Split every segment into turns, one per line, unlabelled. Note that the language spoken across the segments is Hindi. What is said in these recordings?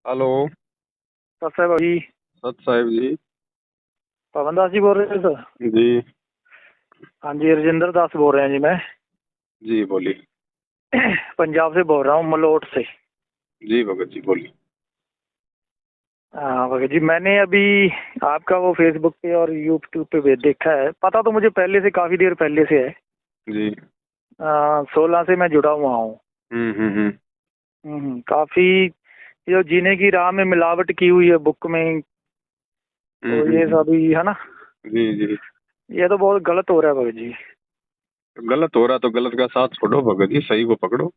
हेलो।
सर साहब अभी
सत साहिब जी।
पवन दास जी बोल रहे थे सर।
जी।
हाँ जी, राजेंद्र दास बोल रहे हैं जी। मैं
जी बोलिए।
पंजाब से बोल रहा हूँ, मलोट से।
जी भगत जी बोलिए।
हाँ भगत जी, मैंने अभी आपका वो फेसबुक पे और यूट्यूब पे भी देखा है। पता तो मुझे पहले से, काफ़ी देर पहले से है।
जी।
16 से मैं जुड़ा हुआ हूँ।
हम्म।
काफ़ी जो जीने की राह में मिलावट की हुई है बुक में, तो ये
हम्म।
सभी है ना।
जी जी।
ये तो बहुत गलत हो रहा है भगत जी।
तो गलत हो रहा तो गलत का साथ छोड़ो भगत जी, सही को पकड़ो।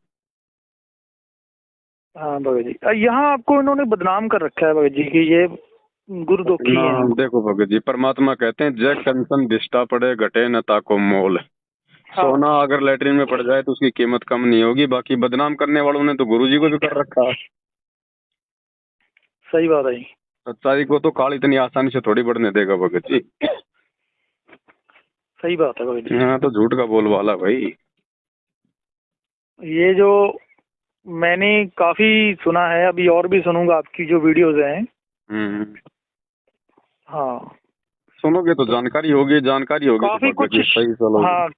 हाँ भगत जी, यहाँ आपको इन्होंने बदनाम कर रखा है भगत जी कि ये गुरुदुखी
ना
हैं।
देखो भगत जी, परमात्मा कहते हैं जय कंचन बिष्टा पड़े घटे न ताको मोल।
हाँ,
सोना अगर लेटरिन में पड़ जाए तो उसकी कीमत कम नहीं होगी। बाकी बदनाम करने वालों ने तो गुरु जी को भी कर रखा है।
सही बात है जी।
सच्चाई को तो काल इतनी आसानी से थोड़ी बढ़ने देगा भगत जी।
सही बात है भगत जी।
हाँ तो झूठ का बोलवाला भाई।
ये जो मैंने काफी सुना है, अभी और भी सुनूंगा आपकी जो वीडियोस हैं।
हम्म।
हाँ,
सुनोगे तो
तो
जानकारी होगी तो
काफी
भगत
कुछ।
जी सही चलोगे।
हाँ,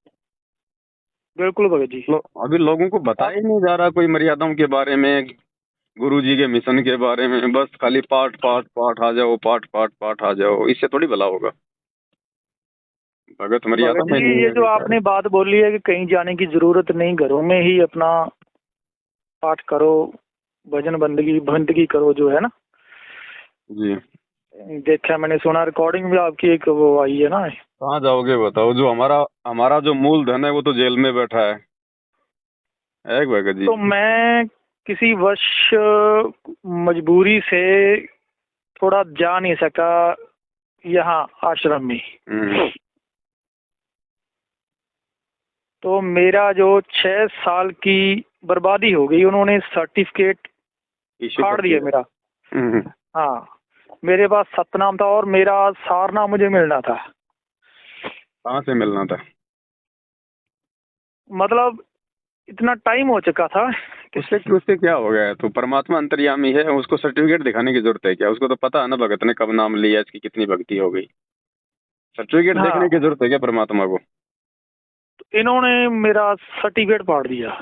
बिल्कुल भगत जी।
अभी लोगों को बताया ही नहीं जा रहा कोई मर्यादाओं के बारे में, गुरु जी के मिशन के बारे में। बस खाली पाठ पाठ पाठ आ जाओ, पाठ पाठ पाठ आ जाओ, इससे थोड़ी भला होगा। भगत मर्यादा
भगत
में
जी,
नहीं
ये
है
जो
बेचारे।
आपने बात बोली है कि कहीं जाने की जरूरत नहीं, घरों में ही अपना पाठ करो, भजन बंदगी बंदगी करो, जो है ना।
जी।
देखा, मैंने सुना, रिकॉर्डिंग भी आपकी एक वो आई है ना।
कहाँ जाओगे बताओ? जो हमारा हमारा जो मूलधन है वो तो जेल में बैठा है भगत जी।
तो मैं किसी वर्ष मजबूरी से थोड़ा जा नहीं सका यहाँ आश्रम में।
हम्म।
तो मेरा जो 6 साल की बर्बादी हो गई, उन्होंने सर्टिफिकेट
इश्यू
फाड़
कर
दिया
दिया।
मेरा।
हम्म।
हाँ, मेरे पास सतनाम था और मेरा सारनाम मुझे मिलना था।
कहाँ से मिलना था?
मतलब इतना टाइम हो चुका था कि
उससे उससे क्या हो गया? तो परमात्मा अंतर्यामी है, उसको सर्टिफिकेट दिखाने की जरूरत है क्या? उसको तो पता है ना भगत ने कब नाम लिया, इसकी कितनी भक्ति हो गई। सर्टिफिकेट देखने की
हाँ,
जरूरत है क्या परमात्मा को?
तो इन्होंने मेरा सर्टिफिकेट फाड़ दिया।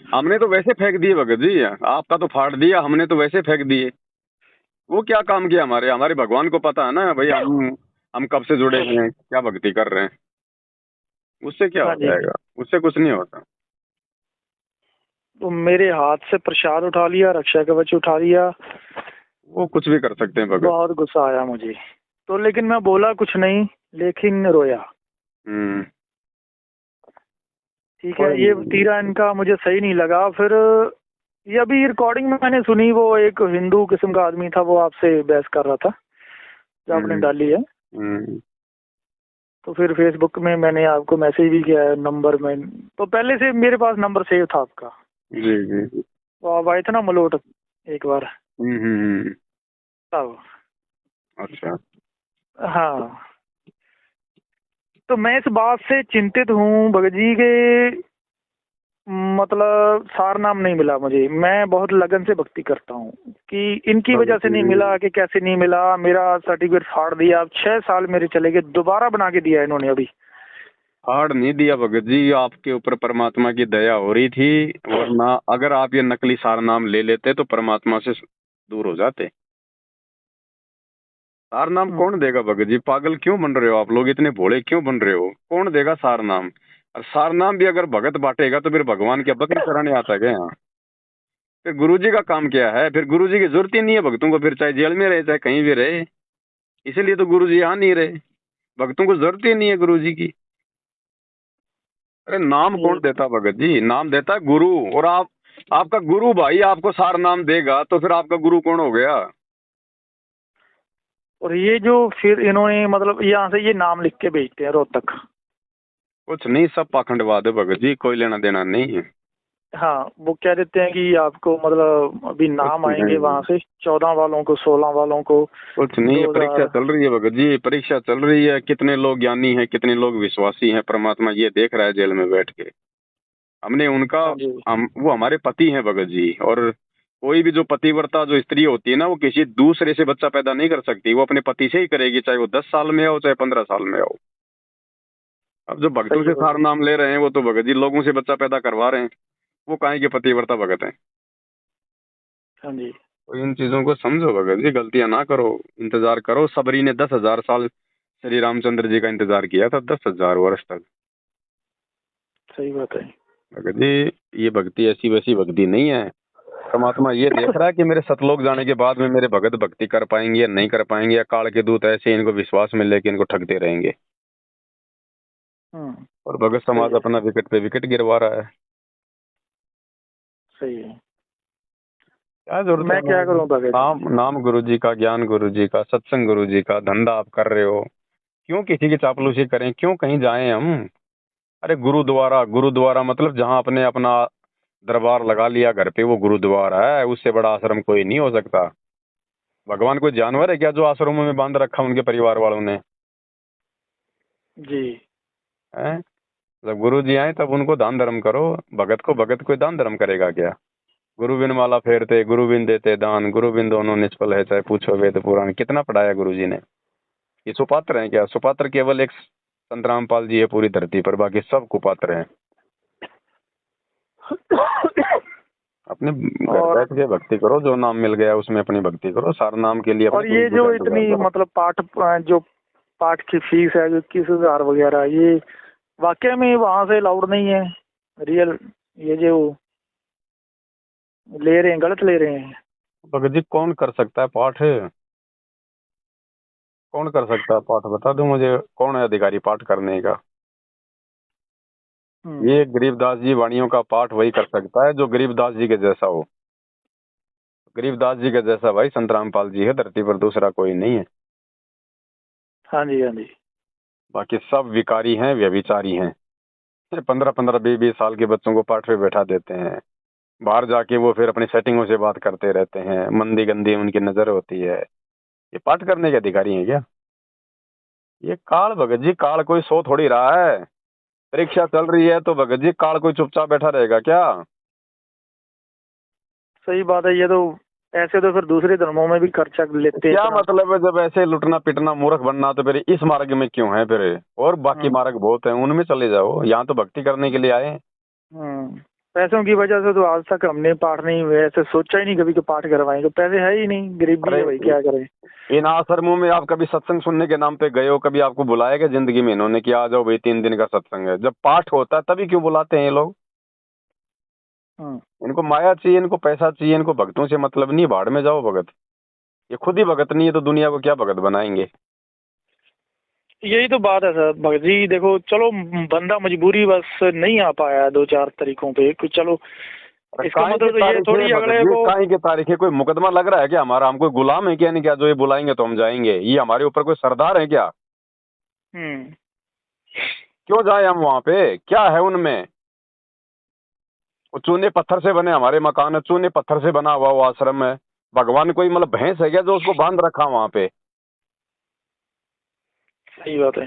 हमने तो वैसे फेंक दिए भगत जी, आपका तो फाड़ दिया, हमने तो वैसे फेंक दिए। वो क्या काम किया? हमारे हमारे भगवान को पता है ना भाई, हम कब से जुड़े हैं, क्या भक्ति कर रहे हैं। उससे क्या
हाँ
हो
जी।
जाएगा? उससे कुछ नहीं होता।
तो मेरे हाथ से प्रसाद उठा लिया, रक्षा कवच उठा लिया।
वो कुछ भी कर सकते हैं भगत।
बहुत गुस्सा आया मुझे। तो लेकिन मैं बोला कुछ नहीं, लेकिन रोया।
हम्म।
ठीक है,
कोई
ये
नहीं।
तीरा इनका मुझे सही नहीं लगा। फिर ये अभी रिकॉर्डिंग में मैंने सुनी, वो एक हिंदू किस्म का आदमी था, वो आपसे बहस कर रहा था, जो आपने
हम्म।
डाली है।
हम्म।
तो फिर फेसबुक में मैंने आपको मैसेज भी किया है, नंबर में तो पहले से मेरे पास नंबर सेव था आपका।
जी जी।
तो आप आए थे ना मलोट एक बार,
हम्म।
तब।
अच्छा।
हाँ, तो मैं इस बात से चिंतित हूँ भगत जी के, मतलब सार नाम नहीं मिला मुझे। मैं बहुत लगन से भक्ति करता हूँ कि इनकी वजह
भगत
से नहीं मिला,
जी
कि कैसे नहीं मिला। मेरा सर्टिफिकेट फाड़ दिया। अब 6 साल मेरे चले गए, दोबारा बना के दिया इन्होंने अभी।
हार्ड नहीं दिया भगत जी, आपके ऊपर परमात्मा की दया हो रही थी। वरना अगर आप ये नकली सार नाम ले लेते तो परमात्मा से दूर हो जाते। सार नाम
हम्म,
कौन देगा भगत जी? पागल क्यों बन रहे हो आप लोग? इतने भोले क्यों बन रहे हो? कौन देगा सार नाम? और सार नाम भी अगर भगत बांटेगा तो फिर भगवान क्या बकरी चराने आता है क्या यहाँ? फिर गुरु जी का काम क्या है? फिर गुरु जी की जरूरत ही नहीं है भक्तों को, फिर चाहे जेल में रहे चाहे कहीं भी रहे। इसीलिए तो गुरु जी आ नहीं रहे। भक्तों को जरूरत ही नहीं है गुरु जी की। अरे नाम कौन
ये
देता भगत जी? नाम देता है गुरु। और आप, आपका गुरु भाई आपको सार नाम देगा तो फिर आपका गुरु कौन हो गया?
और ये जो फिर इन्होंने, मतलब यहाँ से ये नाम लिख के भेजते हैं रोहतक।
कुछ नहीं, सब पाखंडवाद है भगत जी, कोई लेना देना नहीं है।
हाँ, वो कह देते हैं कि आपको, मतलब अभी
कुछ
नाम आएंगे
नहीं।
वहां से, 14 वालों को, 16 वालों को।
कुछ नहीं है,
दो
परीक्षा
हजार
चल रही है भगत जी, परीक्षा चल रही है। कितने लोग ज्ञानी हैं, कितने लोग विश्वासी हैं, परमात्मा ये देख रहा है जेल में बैठ के। हमने उनका,
हाँ जी।
हम वो हमारे पति हैं भगत जी। और कोई भी जो पतिव्रता जो स्त्री होती है ना, वो किसी दूसरे से बच्चा पैदा नहीं कर सकती, वो अपने पति से ही करेगी, चाहे वो 10 साल में हो चाहे 15 साल में हो। अब जो भक्तों
सही
से
है
सार
भगत
नाम ले रहे हैं वो तो भगत जी लोगों से बच्चा पैदा करवा रहे हैं, वो काहे के पतिव्रता भगत हैं।
हाँ जी।
तो इन चीजों को समझो भगत जी, गलतियां ना करो, इंतजार करो। सबरी ने 10,000 साल श्री रामचंद्र जी का इंतजार किया था, 10,000 वर्ष तक।
सही बात है।
भगत जी ये भक्ति ऐसी वैसी भक्ति नहीं है। परमात्मा ये देख रहा है कि मेरे सतलोक जाने के बाद में मेरे भगत भक्ति कर पाएंगे या नहीं कर पाएंगे, या काल के दूत ऐसे इनको विश्वास में लेके इनको ठगते रहेंगे। और भगत
सही
समाज
है।
अपना विकेट पे विकेट गिरवा रहा है।
सही है।
क्या जरूरत
मैं
है
क्या करूं भगत जी?
नाम नाम गुरु जी का, ज्ञान गुरु जी का, सत्संग गुरु जी का, धंधा आप कर रहे हो, क्यों किसी की चापलूसी करें, क्यों कहीं जाएं हम। अरे गुरुद्वारा, गुरुद्वारा मतलब जहां अपने अपना दरबार लगा लिया घर पे, वो गुरुद्वारा है। उससे बड़ा आश्रम कोई नहीं हो सकता। भगवान कोई जानवर है क्या जो आश्रमों में बांध रखा उनके परिवार वालों ने?
जी।
हैं? जब गुरु जी आए तब उनको दान धर्म करो। भगत कोई दान धर्म करेगा क्या? गुरु बिन माला फेरते, गुरु बिन देते दान, गुरु बिन दोनों निष्फल है, चाहे पूछो वेद पुराण। कितना पढ़ाया गुरु जी ने? ये सुपात्र हैं क्या? सुपात्र केवल एक संत रामपाल जी है पूरी धरती पर, बाकी सब कुपात्र हैं। अपने घर
और
बैठ के भक्ति करो, जो नाम मिल गया उसमें अपनी भक्ति करो। सार नाम के लिए अपने
और
गुरु
ये
जी
जो
का इंतजार
इतनी
करो।
मतलब जो पाठ की फीस है जो 21,000 वगैरह, ये वाकई में वहां से अलाउड नहीं है? रियल ये जो ले रहे हैं गलत ले रहे हैं?
भगत जी कौन कर सकता है पाठ? कौन कर सकता है पाठ? बता दो मुझे, कौन है अधिकारी पाठ करने का? ये गरीबदास जी वाणियों का पाठ वही कर सकता है जो गरीबदास जी के जैसा हो। गरीबदास जी के जैसा भाई संत रामपाल जी है, धरती पर दूसरा कोई नहीं है।
हाँ जी। हाँ जी।
बाकी सब विकारी हैं, व्यभिचारी हैं। 15-15, 20-20 साल के बच्चों को पाठ पे बैठा देते हैं। बाहर जाके वो फिर अपनी सेटिंगों से बात करते रहते हैं, मंदी गंदी उनकी नजर होती है। ये पाठ करने के अधिकारी हैं क्या? ये काल भगत जी, काल कोई सो थोड़ी रहा है। परीक्षा चल रही है तो भगत जी काल कोई चुपचाप बैठा रहेगा क्या?
सही बात है। ये तो ऐसे तो फिर दूसरे धर्मों में भी खर्चा लेते हैं
क्या
इतना।
मतलब है जब ऐसे लुटना पिटना मूर्ख बनना, तो फिर इस मार्ग में क्यों है फिर? और बाकी मार्ग बहुत हैं, उनमें चले जाओ। यहाँ तो भक्ति करने के लिए आए हैं।
पैसों की वजह से तो आज तक हमने पाठ नहीं हुए, ऐसे सोचा ही नहीं कभी कि पाठ करवाएंगे। पैसे है ही नहीं, गरीबी
अरे
है भाई, क्या करें।
इन आश्रमों में आप कभी सत्संग सुनने के नाम पे गए हो? कभी आपको बुलाया क्या जिंदगी में इन्होंने कि आ जाओ भाई 3 दिन का सत्संग है? जब पाठ होता है तभी क्यों बुलाते हैं ये लोग? इनको माया चाहिए, इनको पैसा चाहिए, इनको भक्तों से मतलब नहीं। भाड़ में जाओ भगत। ये खुद ही भगत नहीं है तो दुनिया को क्या भगत बनाएंगे?
यही तो बात है सर भगत जी। देखो चलो, बंदा मजबूरी बस नहीं आ पाया 2-4 तरीकों पे कुछ। चलो
अरे
इसका
काहे की
मतलब तो ये
तारीख है
थोड़ी
भगत
अगले
जी?
को।
काहे की तारीख है? कोई मुकदमा लग रहा है क्या हमारा? हम कोई गुलाम है क्या? नहीं क्या जो ये बुलाएंगे तो हम जाएंगे? ये हमारे ऊपर कोई सरदार है क्या?
हम्म।
क्यों जाए हम वहां पे? क्या है उनमें? वो चूने पत्थर से बने हमारे मकान है, चूने पत्थर से बना हुआ वो आश्रम है। भगवान कोई मतलब भैंस है क्या जो उसको बांध रखा वहां पे?
सही बात है।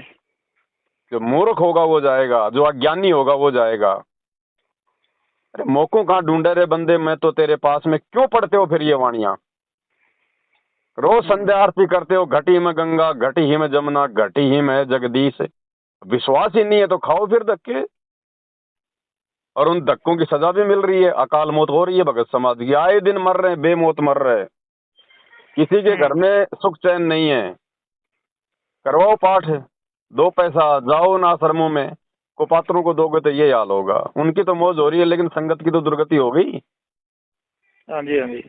जो मूर्ख होगा वो जाएगा, जो अज्ञानी होगा वो जाएगा। अरे मौकों कहाँ ढूंढे रे बंदे, मैं तो तेरे पास में। क्यों पढ़ते हो फिर ये वाणियां? रोज संध्या आरती करते हो, घटी में गंगा, घटी ही में जमुना, घटी ही में जगदीश। विश्वास ही नहीं है तो खाओ फिर धक्के। और उन धक्कों की सजा भी मिल रही है, अकाल मौत हो रही है भगत समाज की। आए दिन मर रहे हैं, बेमौत मर रहे हैं। किसी के घर में सुख चैन नहीं है। करवाओ पाठ, 2 पैसा, जाओ उन आश्रमों में। कुपात्रों को दोगे तो ये हाल होगा। उनकी तो मौज हो रही है लेकिन संगत की तो दुर्गति हो गई।
हाँ जी। हाँ जी।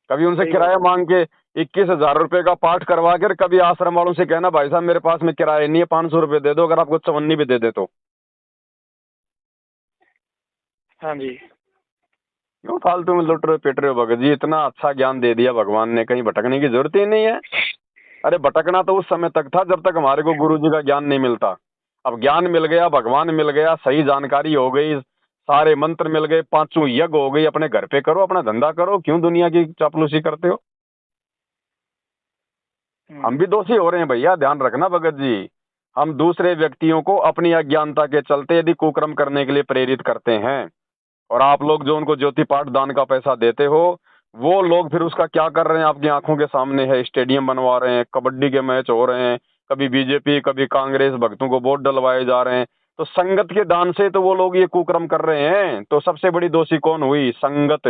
कभी उनसे
सही
किराया
बात है।
मांग के 21,000 रुपए का पाठ करवा कर, कभी आश्रम वालों से कहना भाई साहब मेरे पास में किराया नहीं है, 500 रुपए दे दो, अगर आपको चवन्नी भी दे दे तो।
हाँ जी।
क्यों फालतू में लुट रहे हो पिट रहे हो भगत जी? इतना अच्छा ज्ञान दे दिया भगवान ने, कहीं भटकने की जरूरत ही नहीं है। अरे भटकना तो उस समय तक था जब तक हमारे को गुरु जी का ज्ञान नहीं मिलता। अब ज्ञान मिल गया, भगवान मिल गया, सही जानकारी हो गई, सारे मंत्र मिल गए, 5 यज्ञ हो गई। अपने घर पे करो, अपना धंधा करो, क्यों दुनिया की चापलूसी करते हो? हम भी दोषी हो रहे हैं भैया, ध्यान रखना भगत जी। हम दूसरे व्यक्तियों को अपनी अज्ञानता के चलते यदि कुकर्म करने के लिए प्रेरित करते हैं और आप लोग जो उनको ज्योति पाठ दान का पैसा देते हो, वो लोग फिर उसका क्या कर रहे हैं आपकी आंखों के सामने है। स्टेडियम बनवा रहे हैं, कबड्डी के मैच हो रहे हैं, कभी बीजेपी कभी कांग्रेस, भक्तों को वोट डलवाए जा रहे हैं। तो संगत के दान से तो वो लोग ये कुकर्म कर रहे हैं। तो सबसे बड़ी दोषी कौन हुई? संगत।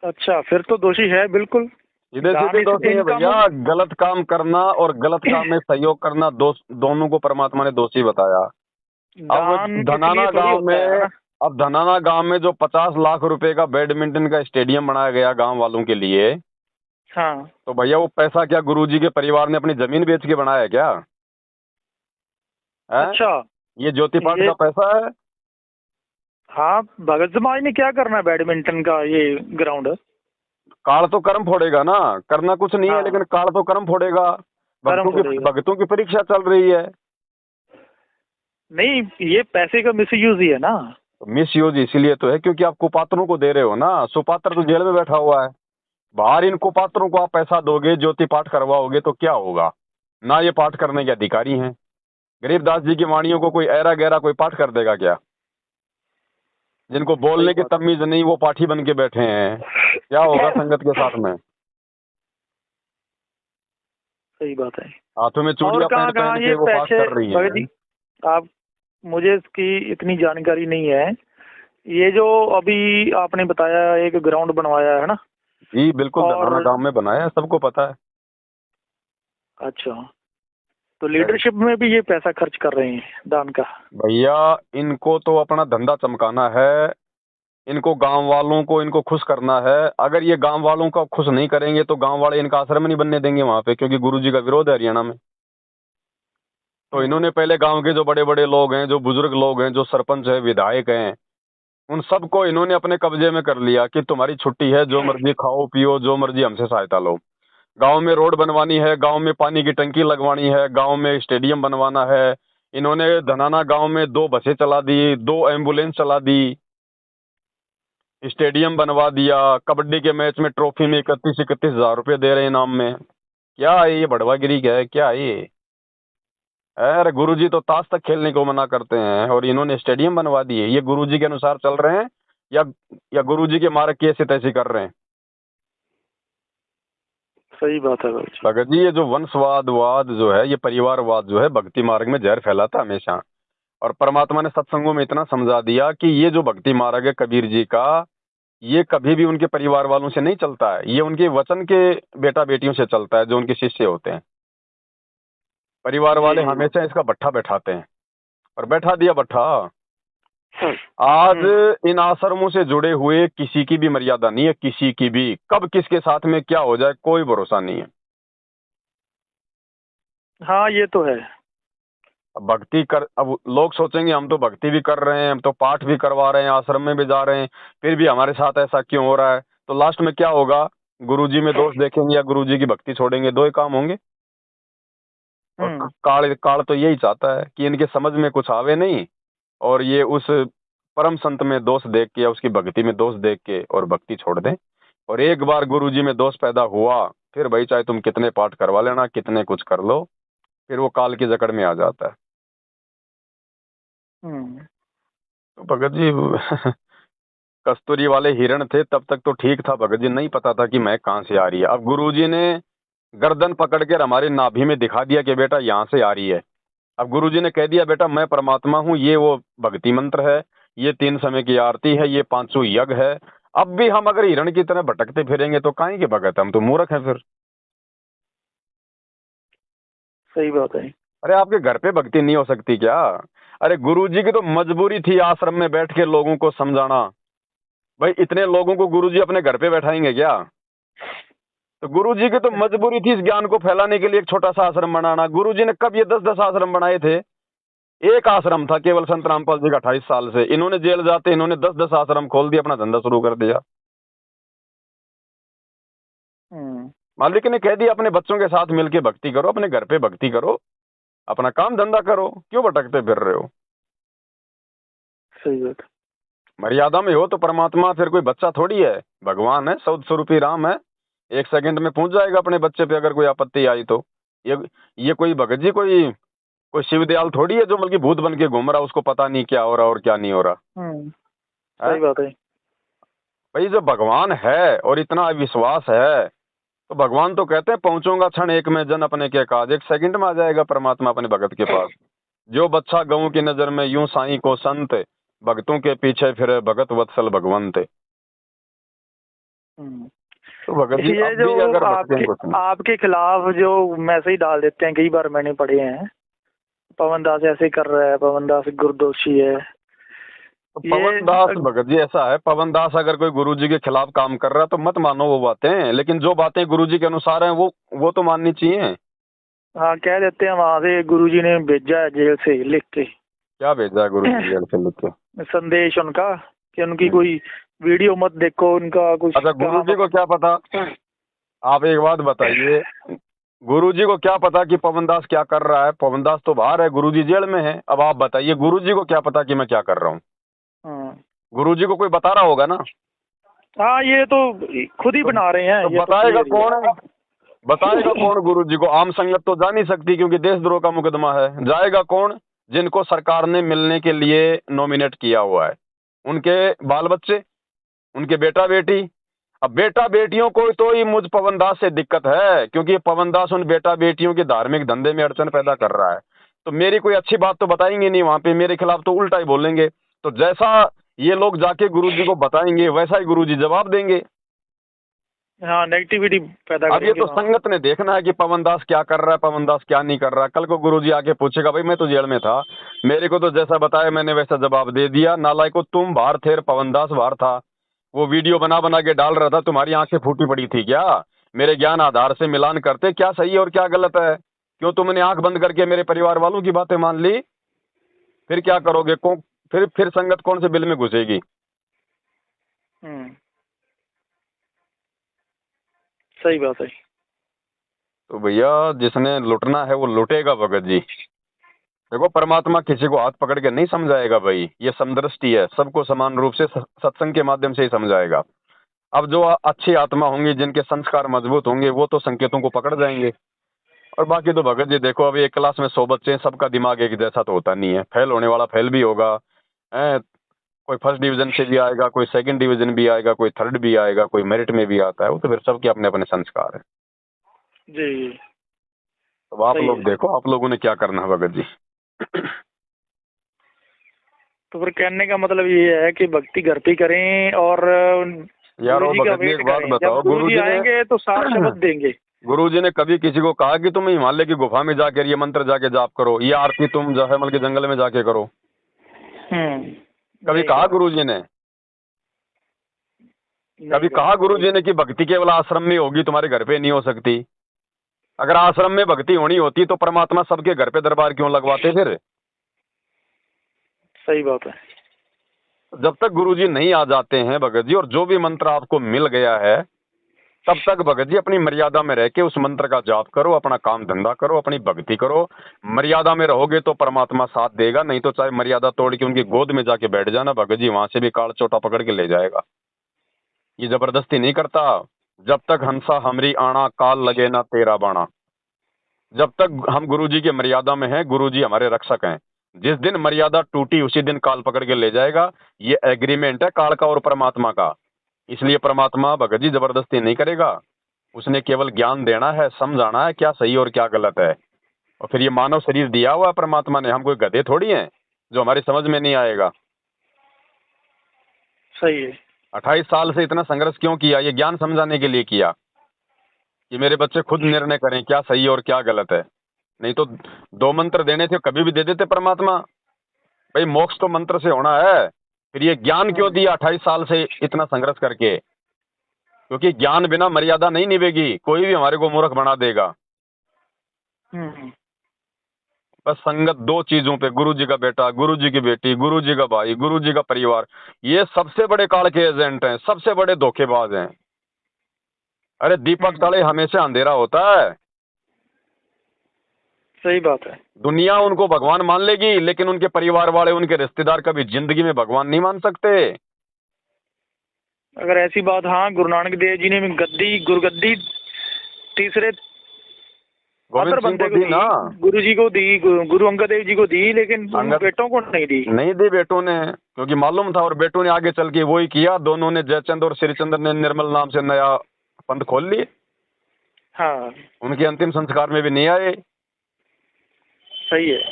अच्छा, फिर तो दोषी है बिल्कुल।
सीधे
दान
सीधे
इस
दोषी है
इनकम।
भैया। गलत काम करना और गलत काम में सहयोग करना, दोनों को परमात्मा ने दोषी बताया। अब
दान किस लिए
धनाना
थोड़ी
गांव
होता है
में
ना।
अब धनाना गांव में जो 50 लाख रुपए का बैडमिंटन का स्टेडियम बनाया गया गांव वालों के लिए,
हाँ।
तो भैया वो पैसा क्या गुरुजी के परिवार ने अपनी जमीन बेच के बनाया है क्या? है?
अच्छा।
ये ज्योति पाठ
ये
का पैसा है।
हाँ, भगत समाज ने क्या करना है बैडमिंटन का ये ग्राउंड।
काल तो कर्म फोड़ेगा ना। करना कुछ नहीं है,
हाँ,
लेकिन काल तो कर्म फोड़ेगा।
कर्म फोड़ेगा।
भक्तों की परीक्षा चल रही है।
नहीं, ये पैसे का मिसयूज ही है ना।
मिस यूज इसीलिए तो है क्योंकि आप कुपात्रों को दे रहे हो ना। सुपात्र तो जेल में बैठा हुआ है। बाहर इन कुपात्रों को आप पैसा दोगे, ज्योति पाठ करवाओगे तो क्या होगा? ना ये पाठ करने के अधिकारी हैं। गरीबदास जी की वाणियों को कोई ऐरा गहरा कोई पाठ कर देगा क्या? जिनको
सही
बोलने की
बात है।
तमीज नहीं, वो पाठी बन के बैठे हैं। क्या होगा संगत के साथ में?
सही बात है।
हाथों में
और
चूड़ियां
कहाँ
पहन
कहाँ
पहन
ये
के वो पाठ
पैसे,
कर रही
भगत
हैं।
जी आप, मुझे इसकी इतनी जानकारी नहीं है। ये जो अभी आपने बताया एक ग्राउंड बनवाया है ना।
जी बिल्कुल, धनाना
और
गांव में बनाया है, सबको पता है।
अच्छा, तो लीडरशिप में भी ये पैसा खर्च कर रहे हैं दान का।
भैया इनको तो अपना धंधा चमकाना है। इनको गांव वालों को इनको खुश करना है। अगर ये गांव वालों का खुश नहीं करेंगे तो गांव वाले इनका आश्रम नहीं बनने देंगे वहां पे, क्योंकि गुरुजी का विरोध है हरियाणा में। तो
हम्म।
इन्होंने पहले गांव के जो बड़े बड़े लोग हैं, जो बुजुर्ग लोग हैं, जो सरपंच है, विधायक हैं, उन सबको इन्होंने अपने कब्जे में कर लिया कि तुम्हारी छुट्टी है, जो मर्जी खाओ पियो, जो मर्जी हमसे सहायता लो। गांव में रोड बनवानी है, गांव में पानी की टंकी लगवानी है, गांव में स्टेडियम बनवाना है। इन्होंने धनाना गांव में 2 बसें चला दी, 2 एम्बुलेंस चला दी, स्टेडियम बनवा दिया। कबड्डी के मैच में ट्रॉफी में 31-31 हजार रुपए दे रहे हैं इनाम में। क्या है ये? बड़वागिरी क्या है? क्या है ये? अरे गुरुजी तो ताश तक खेलने को मना करते हैं और इन्होंने स्टेडियम बनवा दिए। ये गुरुजी के अनुसार चल रहे हैं या गुरुजी के मार्ग की ऐसी तैसी कर रहे हैं?
सही बात है भाई।
भगत जी, ये जो वंशवाद जो है, ये परिवारवाद जो है, भक्ति मार्ग में जहर फैलाता है हमेशा। और परमात्मा ने सत्संगों में इतना समझा दिया कि ये जो भक्ति मार्ग है कबीर जी का, ये कभी भी उनके परिवार वालों से नहीं चलता है। ये उनके वचन के बेटा बेटियों से चलता है, जो उनके शिष्य होते हैं। परिवार वाले
जी।
हमेशा इसका भट्ठा बैठाते हैं और बैठा दिया भट्ठा।
हम्म।
आज इन आश्रमों से जुड़े हुए किसी की भी मर्यादा नहीं है, किसी की भी। कब किसके साथ में क्या हो जाए कोई भरोसा नहीं है।
हाँ, ये तो है।
अब भक्ति कर, अब लोग सोचेंगे हम तो भक्ति भी कर रहे हैं, हम तो पाठ भी करवा रहे हैं, आश्रम में भी जा रहे हैं, फिर भी हमारे साथ ऐसा क्यों हो रहा है? तो लास्ट में क्या होगा? गुरुजी में दोष देखेंगे या गुरुजी की भक्ति छोड़ेंगे, 2 ही काम होंगे। और काल काल तो यही चाहता है कि इनके समझ में कुछ आवे नहीं, और ये उस परम संत में दोष देख के या उसकी भक्ति में दोष देख के और भक्ति छोड़ दें। और एक बार गुरुजी में दोष पैदा हुआ, फिर भाई चाहे तुम कितने पाठ करवा लेना, कितने कुछ कर लो, फिर वो काल की जकड़ में आ जाता है। तो भगत जी कस्तूरी वाले हिरण थे तब तक तो ठीक था भगत जी, नहीं पता था कि मैं कहाँ से आ रही है। अब गुरुजी ने गर्दन पकड़ के हमारी नाभि में दिखा दिया कि बेटा यहाँ से आ रही है। अब गुरुजी ने कह दिया बेटा मैं परमात्मा हूँ, ये वो भक्ति मंत्र है, ये 3 समय की आरती है, ये 500 यज्ञ है। अब भी हम अगर हिरण की तरह भटकते फिरेंगे तो काहे के भगत? हम तो मूर्ख हैं फिर।
सही बात है।
अरे आपके घर पे भक्ति नहीं हो सकती क्या? अरे गुरुजी की तो मजबूरी थी आश्रम में बैठ के लोगों को समझाना। भाई इतने लोगों को गुरुजी अपने घर पे बैठाएंगे क्या? तो गुरुजी की तो मजबूरी थी इस ज्ञान को फैलाने के लिए एक छोटा सा आश्रम बनाना। गुरुजी ने कब ये 10-10 आश्रम बनाए थे? एक आश्रम था केवल संत रामपाल जी का 28 साल से। इन्होंने जेल जाते इन्होंने 10-10 आश्रम खोल दिया, अपना धंधा शुरू कर दिया। मालिक ने कह दिया अपने बच्चों के साथ मिलके भक्ति करो, अपने घर पे भक्ति करो, अपना काम धंधा करो, क्यों भटकते फिर रहे हो?
सही बात।
मर्यादा में हो तो परमात्मा फिर कोई बच्चा थोड़ी है, भगवान है, 14 स्वरूपी राम है। 1 सेकंड में पहुंच जाएगा अपने बच्चे पे अगर कोई आपत्ति आई तो। ये ये कोई भगत जी कोई कोई शिव दयाल थोड़ी है जो बल्कि भूत बन के घूम रहा, उसको पता नहीं क्या हो रहा और क्या नहीं हो रहा है?
सही बात है।
भाई जो भगवान है और इतना विश्वास है, तो भगवान तो कहते हैं पहुंचूंगा क्षण एक में जन अपने के काज, एक सेकंड में आ जाएगा परमात्मा अपने भगत के पास। जो बच्चा गऊ की नजर में यूं साईं को संत, भक्तों के पीछे फिरे भगत वत्सल भगवंत। तो भगत जी
ये
अब
जो
भी अगर भटके
आपके खिलाफ जो मैसेज डाल देते हैं, कई बार मैंने पढ़े हैं, पवन दास ऐसे कर रहा है, पवन दास गुरुदोषी है।
तो पवन दास भगत जी ऐसा है, पवन दास अगर कोई गुरुजी के खिलाफ काम कर रहा है तो मत मानो वो बातें, लेकिन जो बातें गुरुजी के अनुसार हैं वो तो माननी चाहिए।
हाँ, कह देते हैं वहां से गुरुजी ने भेजा है जेल से लिख के।
क्या भेजा है गुरुजी जेल से लिख के?
संदेश उनका कि उनकी कोई वीडियो मत देखो, उनका कुछ।
अच्छा, गुरुजी को क्या पता? आप एक बात बताइए, गुरुजी को क्या पता कि पवन दास क्या कर रहा है? पवन दास तो बाहर है, गुरुजी जेल में है। अब आप बताइए गुरुजी को क्या पता कि मैं क्या कर रहा हूँ? गुरुजी को कोई बता रहा होगा ना।
हाँ, ये तो खुद ही बना रहे हैं।
तो बताएगा कौन? बताएगा कौन गुरुजी को? आम संगत तो जा नहीं सकती क्योंकि देशद्रोह का मुकदमा है। जाएगा कौन? जिनको सरकार ने मिलने के लिए नॉमिनेट किया हुआ है, उनके बाल बच्चे, उनके बेटा बेटी। अब बेटा बेटियों को तो ही मुझ पवन दास से दिक्कत है, क्योंकि पवन दास उन बेटा बेटियों के धार्मिक धंधे में अड़चन पैदा कर रहा है। तो मेरी कोई अच्छी बात तो बताएंगे नहीं वहां पे, मेरे खिलाफ तो उल्टा ही बोलेंगे। तो जैसा ये लोग जाके गुरुजी को बताएंगे वैसा ही गुरुजी जवाब देंगे।
हाँ, नेगेटिविटी पैदा
अब ये
करेंगे।
तो संगत ने देखना है कि पवन दास क्या कर रहा है, पवन दास क्या नहीं कर रहा है। कल को गुरुजी आके पूछेगा, भाई मैं तो जेल में था, मेरे को तो जैसा बताया मैंने वैसा जवाब दे दिया। नालायको, तुम बाहर थे, पवन दास बाहर था, वो वीडियो बना बना के डाल रहा था, तुम्हारी आंखें फूटी पड़ी थी क्या? मेरे ज्ञान आधार से मिलान करते क्या सही और क्या गलत है? क्यों तुमने आंख बंद करके मेरे परिवार वालों की बातें मान ली? फिर क्या करोगे? फिर संगत कौन से बिल में घुसेगी?
सही बात है।
तो भैया जिसने लुटना है वो लुटेगा भगत जी। देखो, परमात्मा किसी को हाथ पकड़ के नहीं समझाएगा भाई, ये समदृष्टि है, सबको समान रूप से सत्संग के माध्यम से ही समझाएगा। अब जो अच्छी आत्मा होंगी, जिनके संस्कार मजबूत होंगे, वो तो संकेतों को पकड़ जाएंगे। और बाकी तो भगत जी देखो, अभी एक क्लास में 100 बच्चे हैं, सबका दिमाग एक जैसा तो होता नहीं है। फेल होने वाला फेल भी होगा, कोई फर्स्ट डिवीजन से भी आएगा, कोई सेकंड डिवीजन भी आएगा, कोई थर्ड भी आएगा, कोई मेरिट में भी आता है। वो तो फिर सबके अपने अपने संस्कार है
जी।
तो आप लोग देखो, आप लोगों ने क्या करना है भगत जी।
तो फिर कहने का मतलब ये है कि भक्ति घर पे करें और
यार वो भगत जी एक बात बताओ,
गुरुजी आएंगे तो 7 शब्द देंगे।
गुरुजी ने कभी किसी को कहा कि तुम हिमालय की गुफा में जाकर ये मंत्र जाके जाप करो, ये आरती तुम जो है मतलब के जंगल में जाके करो? कभी कहा गुरुजी ने? कभी कहा गुरुजी ने कि भक्ति केवल आश्रम में होगी, तुम्हारे घर पे नहीं हो सकती? अगर आश्रम में भक्ति होनी होती तो परमात्मा सबके घर पे दरबार क्यों लगवाते फिर?
सही बात है।
जब तक गुरुजी नहीं आ जाते हैं भगत जी, और जो भी मंत्र आपको मिल गया है, तब तक भगत जी अपनी मर्यादा में रह के उस मंत्र का जाप करो, अपना काम धंधा करो, अपनी भक्ति करो। मर्यादा में रहोगे तो परमात्मा साथ देगा, नहीं तो चाहे मर्यादा तोड़ के उनकी गोद में जाके बैठ जाना भगत जी, वहां से भी काल चोटा पकड़ के ले जाएगा। ये जबरदस्ती नहीं करता। जब तक हंसा हमरी आना, काल लगे ना तेरा बाणा। जब तक हम गुरुजी की मर्यादा में हैं, गुरुजी हमारे रक्षक हैं। जिस दिन मर्यादा टूटी उसी दिन काल पकड़ के ले जाएगा। ये एग्रीमेंट है काल का और परमात्मा का। इसलिए परमात्मा भगत जी जबरदस्ती नहीं करेगा, उसने केवल ज्ञान देना है, समझाना है क्या सही और क्या गलत है। और फिर ये मानव शरीर दिया हुआ है परमात्मा ने, हम कोई गधे थोड़ी हैं जो हमारी समझ में नहीं आएगा।
सही है।
28 साल से इतना संघर्ष क्यों किया? ये ज्ञान समझाने के लिए किया कि मेरे बच्चे खुद निर्णय करें क्या सही और क्या गलत है। नहीं तो 2 मंत्र देने थे, कभी भी दे देते परमात्मा। भाई मोक्ष तो मंत्र से होना है, फिर ये ज्ञान क्यों दिया 28 साल से इतना संघर्ष करके? क्योंकि ज्ञान बिना मर्यादा नहीं निभेगी, कोई भी हमारे को मूर्ख बना देगा। बस संगत 2 चीजों पे, गुरुजी का बेटा, गुरुजी की बेटी, गुरुजी का भाई, गुरुजी का परिवार, ये सबसे बड़े काल के एजेंट हैं, सबसे बड़े धोखेबाज हैं। अरे दीपक तले हमेशा अंधेरा होता है।
सही बात है।
दुनिया उनको भगवान मान लेगी, लेकिन उनके परिवार वाले, उनके रिश्तेदार कभी जिंदगी में भगवान नहीं मान सकते।
अगर ऐसी बात, हाँ, गुरु नानक देव जी ने गुरगद्दी तीसरे
गोविंद
अदर
सिंह
बंदे
को
को
दी
दी,
ना,
गुरु जी को दी, गुरु अंगद देव जी को दी, लेकिन उन
अंगद
बेटों को नहीं दी।
नहीं दी बेटों ने, क्योंकि मालूम था, और बेटों ने आगे चल के वही किया। दोनों ने, जयचंद और श्रीचंद्र ने निर्मल नाम से नया पंथ खोल लिए।
हाँ
उनके अंतिम संस्कार में भी नहीं आए।
सही है।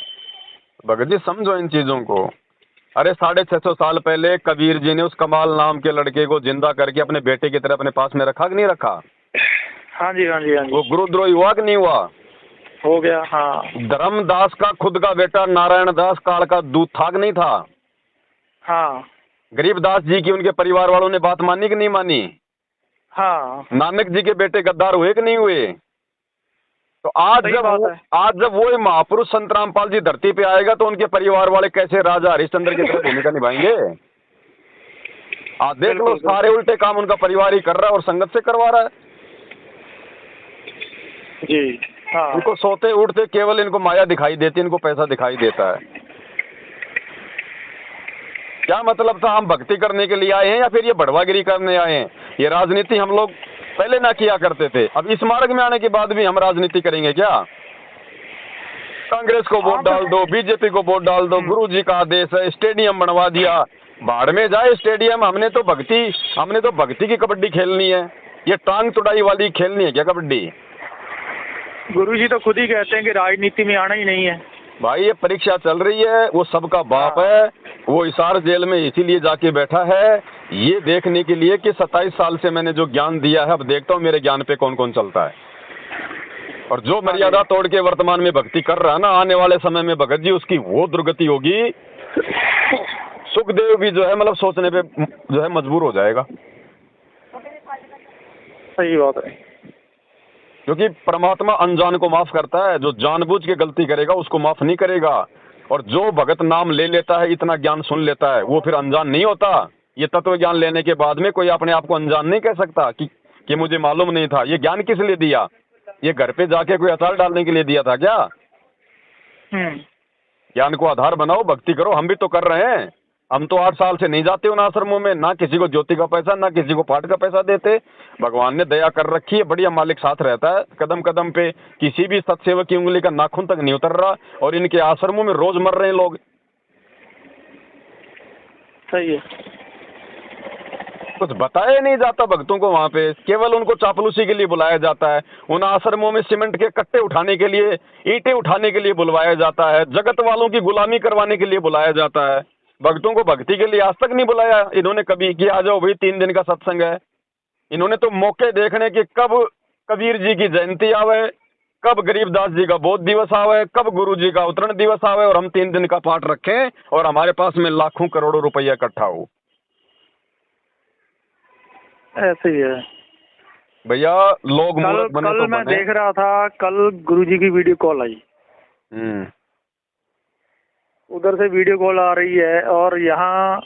भगत जी समझो इन चीजों को। अरे 650 साल पहले कबीर जी ने उस कमाल नाम के लड़के को जिंदा करके अपने बेटे की तरह अपने पास में रखा कि नहीं रखा?
हाँ जी, हाँ जी, हाँ
वो
जी,
गुरुद्रोही हुआ कि नहीं हुआ?
हो गया। हाँ
धर्मदास का खुद का बेटा नारायण दास काल का दूत था कि नहीं था?
हाँ
गरीबदास जी की उनके परिवार वालों ने बात मानी कि नहीं मानी?
हाँ,
नानक जी के बेटे गद्दार हुए कि नहीं हुए? तो आज
सही बात है।
जब वो महापुरुष संत रामपाल जी धरती पे आएगा तो उनके परिवार वाले कैसे राजा हरिश्चंद्र की तरह भूमिका निभाएंगे? आप देख लो,
बिल्कुल
सारे उल्टे काम उनका परिवार ही कर रहा है और संगत से करवा रहा है।
जी। हाँ
इनको सोते उठते केवल इनको माया दिखाई देती, इनको पैसा दिखाई देता है। क्या मतलब था? हम भक्ति करने के लिए आए हैं या फिर ये बढ़वागिरी करने आए हैं? ये राजनीति हम लोग पहले ना किया करते थे, अब इस मार्ग में आने के बाद भी हम राजनीति करेंगे क्या? कांग्रेस को वोट डाल दो, बीजेपी को वोट डाल दो, गुरु जी का आदेश है, स्टेडियम बनवा दिया, भाड़ में जाए स्टेडियम। हमने तो भक्ति की कबड्डी खेलनी है। ये टांग तुड़ाई वाली खेलनी है क्या कबड्डी?
गुरु जी तो खुद ही कहते हैं कि राजनीति में आना ही नहीं है।
भाई ये परीक्षा चल रही है, वो सबका बाप है, वो हिसार जेल में इसीलिए जाके बैठा है, ये देखने के लिए कि 27 साल से मैंने जो ज्ञान दिया है, अब देखता हूँ मेरे ज्ञान पे कौन कौन चलता है। और जो मर्यादा तोड़ के वर्तमान में भक्ति कर रहा है ना, आने वाले समय में भगत जी उसकी वो दुर्गति होगी। सुखदेव भी जो है मतलब सोचने पे जो है मजबूर हो जाएगा।
सही बात है।
क्योंकि परमात्मा अनजान को माफ करता है, जो जानबूझ के गलती करेगा उसको माफ नहीं करेगा। और जो भगत नाम ले लेता है, इतना ज्ञान सुन लेता है, वो फिर अनजान नहीं होता। ये तत्व ज्ञान लेने के बाद में कोई अपने आप को अनजान नहीं कह सकता कि मुझे मालूम नहीं था। ये ज्ञान किस लिए दिया? ये घर पे जाके कोई अचार डालने के लिए दिया था क्या? ज्ञान को आधार बनाओ, भक्ति करो। हम भी तो कर रहे हैं। हम तो 8 साल से नहीं जाते उन आश्रमों में, ना किसी को ज्योति का पैसा, ना किसी को पाठ का पैसा देते। भगवान ने दया कर रखी है, बढ़िया मालिक साथ रहता है कदम कदम पे। किसी भी सत्सेवक की उंगली का नाखून तक नहीं उतर रहा, और इनके आश्रमों में रोज मर रहे हैं लोग।
सही है।
कुछ बताया नहीं जाता भक्तों को वहां पे, केवल उनको चापलूसी के लिए बुलाया जाता है। उन आश्रमों में सीमेंट के कट्टे उठाने के लिए, ईंटें उठाने के लिए बुलवाया जाता है, जगत वालों की गुलामी करवाने के लिए बुलाया जाता है। भक्तों को भक्ति के लिए आज तक नहीं बुलाया इन्होंने कभी कि आ जाओ भाई 3 दिन का सत्संग है। इन्होंने तो मौके देखने कि कब कबीर जी की जयंती आवे, कब गरीबदास जी का बोध दिवस आवे, कब गुरु जी का अवतरण दिवस आवे, और हम 3 दिन का पाठ रखें और हमारे पास में लाखों करोड़ों रुपया इकट्ठा हो।
ऐसे ही है
भैया लोग मूर्ख बने
कल
तो
मैं
बने।
देख रहा था, कल गुरुजी की वीडियो कॉल आई, उधर से वीडियो कॉल आ रही है और यहाँ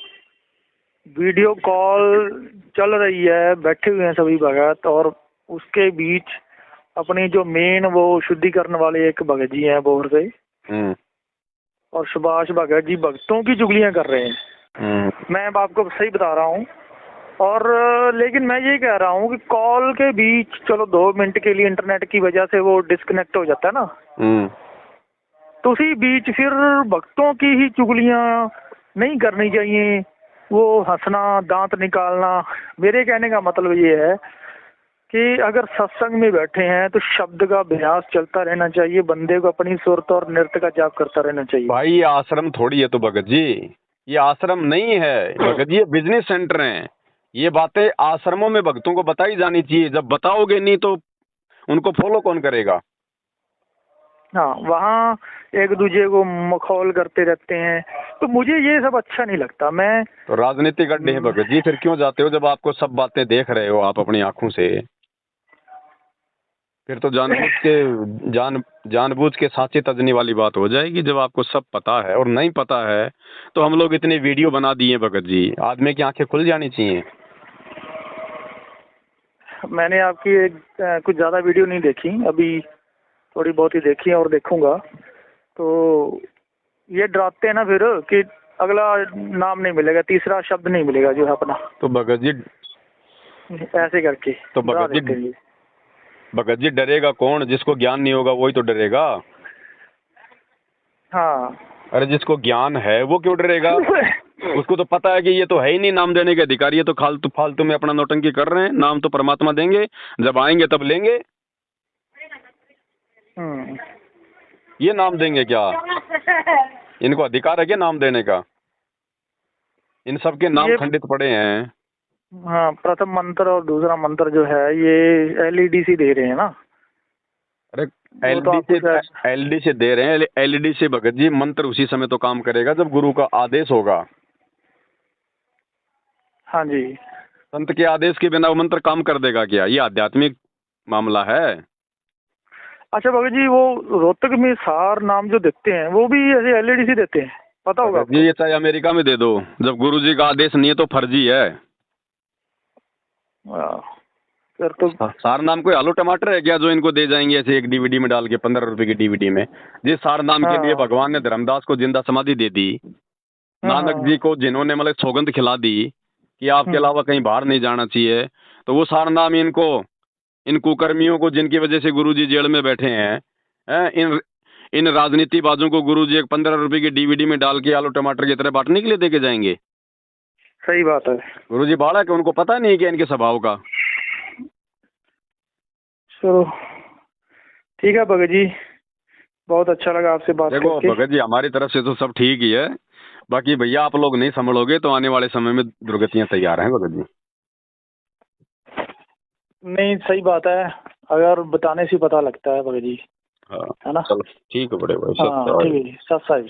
वीडियो कॉल चल रही है, बैठे हुए हैं सभी भगत, और उसके बीच अपनी जो मेन वो शुद्धिकरण वाले एक भगत जी हैं बोर से, और सुभाष भगत जी भक्तों की चुगलियां कर रहे हैं। मैं अब आपको सही बता रहा हूँ। और लेकिन मैं ये कह रहा हूँ कि कॉल के बीच चलो 2 मिनट के लिए इंटरनेट की वजह से वो डिस्कनेक्ट हो जाता है ना, तो उसी बीच फिर भक्तों की ही चुगलियां नहीं करनी चाहिए, वो हंसना, दांत निकालना। मेरे कहने का मतलब ये है कि अगर सत्संग में बैठे हैं तो शब्द का अभ्यास चलता रहना चाहिए, बंदे को अपनी सुरत और नृत्य का जाप करता रहना चाहिए।
भाई ये आश्रम थोड़ी है तो भगत जी, ये आश्रम नहीं है भगत जी, ये बिजनेस सेंटर हैं। ये बातें आश्रमों में भक्तों को बताई जानी चाहिए। जब बताओगे नहीं तो उनको फॉलो कौन करेगा?
हाँ, वहाँ एक दूसरे को मखौल करते रहते हैं, तो मुझे ये सब अच्छा नहीं लगता। मैं
तो राजनीतिक अड्डे हैं भगत जी, फिर क्यों जाते हो जब आपको सब बातें देख रहे हो आप अपनी आंखों से? फिर तो जानबूझ के सांचे तजनी वाली बात हो जाएगी। जब आपको सब पता है और नहीं पता है तो हम लोग इतने वीडियो बना दिए भगत जी, आदमी की आंखें खुल जानी चाहिए।
मैंने आपकी कुछ ज्यादा वीडियो नहीं देखी, अभी थोड़ी बहुत ही देखी है और देखूंगा। तो ये डराते हैं ना फिर कि अगला नाम नहीं मिलेगा, तीसरा शब्द नहीं मिलेगा जो है अपना,
तो भगत जी
ऐसे करके
तो भगत जी भगत जी डरेगा कौन? जिसको ज्ञान नहीं होगा वही तो डरेगा।
हाँ।
अरे जिसको ज्ञान है वो क्यों डरेगा? उसको तो पता है कि ये तो है ही नहीं नाम देने के अधिकारी, ये तो फालतू फालतू में अपना नौटंकी कर रहे हैं। नाम तो परमात्मा देंगे, जब आएंगे तब लेंगे। ये नाम देंगे क्या? इनको अधिकार है क्या नाम देने का? इन सब के नाम खंडित पड़े हैं।
हाँ, प्रथम मंत्र और दूसरा मंत्र जो है ये एलईडी दे रहे हैं ना।
अरे एलडी से दे रहे हैं। एलईडी से भगत जी मंत्र उसी समय तो काम करेगा जब गुरु का आदेश होगा।
हाँ जी।
संत के आदेश के बिना वो मंत्र काम कर देगा क्या? ये आध्यात्मिक मामला है।
अच्छा भगत जी, वो रोहतक में सार नाम जो देते हैं वो भी ऐसे एलईडी देते हैं, पता होगा आपको?
जी ये चाहे अमेरिका में दे दो, जब गुरु जी का आदेश नहीं है तो फर्जी है।
फिर तो
सार नाम कोई आलू टमाटर है क्या जो इनको दे जाएंगे ऐसे एक डीवीडी में डाल के 15 रुपए की डीवीडी में? जिस सार नाम के लिए भगवान ने धर्मदास को जिंदा समाधि दे दी, नानक जी को जिन्होंने मतलब सौगंध खिला दी कि आपके अलावा कहीं बाहर नहीं जाना चाहिए, तो वो सार नाम इन कुकर्मियों को जिनकी वजह से गुरु जी जेल में बैठे हैं, इन राजनीतिबाजों को गुरु जी एक 15 रुपए की डीवीडी में डाल के आलू टमाटर की तरह बांटने के लिए देके जाएंगे।
सही बात है।
गुरु जी बालक है, उनको पता नहीं क्या इनके स्वभाव का।
चलो ठीक है भगत जी, बहुत अच्छा लगा आपसे बात करके।
देखो भगत जी हमारी तरफ से तो सब ठीक ही है, बाकी भैया आप लोग नहीं संभलोगे तो आने वाले समय में दुर्गतियां तैयार हैं भगत जी।
नहीं सही बात है, अगर बताने से पता लगता है भगत जी।
हाँ
है ना?
चलो ठीक है बड़े भाई।
हाँ ठीक है जी, सब सही।